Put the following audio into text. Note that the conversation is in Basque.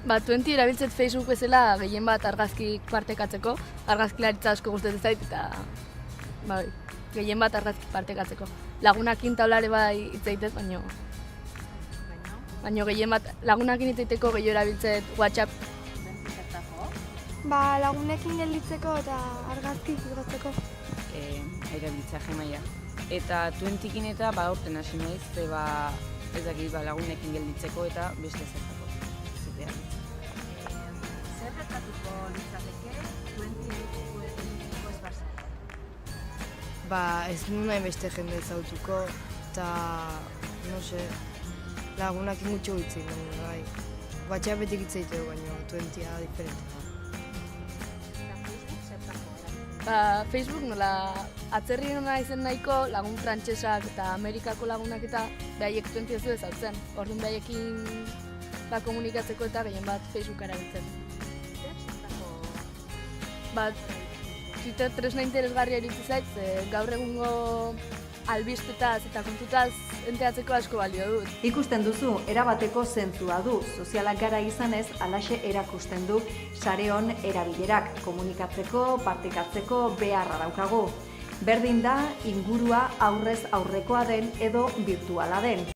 Ba, 20 erabiltzet Facebook bezala gehien bat argazki partekatzeko, argazkilaritza asko gustatzen zait eta bai, gehien bat argazki partekatzeko. Lagunakin taulare bai hitz egitez, baino gehien bat lagunakin hitz egiteko gehiago erabiltzet WhatsApp. Ba, lagunekin gelditzeko eta argazki igotzeko. Erabiltza Gmaila. Eta 20ekin eta aurten hasi naiz, ez dakit lagunekin gelditzeko eta beste zertako. Zer gertatuko litzateke 20eko espartzea? Ba, ez nuen nahi beste jende ezautuko, eta, lagunakin gutxo hitzik, bai. WhatsAppetik hitz egiteko, baina 20a diferente. Ba, Facebook nola atzerri nona izen nahiko lagun frantsesak eta Amerikako lagunak eta behaiek 20 ez du ezautzen. Orduan behaiekin komunikatzeko eta gehien bat Facebook erabiltzen. Ba, Twitter tresna interesgarria iritsi zait, gaur egungo albistetaz eta kontutaz enteatzeko asko balio dut. Ikusten duzu, erabateko zentzua du. Sozialak gara izanez, alaxe erakusten du sareon erabilerak. Komunikatzeko, partekatzeko beharra daukagu. Berdin da, ingurua aurrez aurrekoa den edo virtuala den.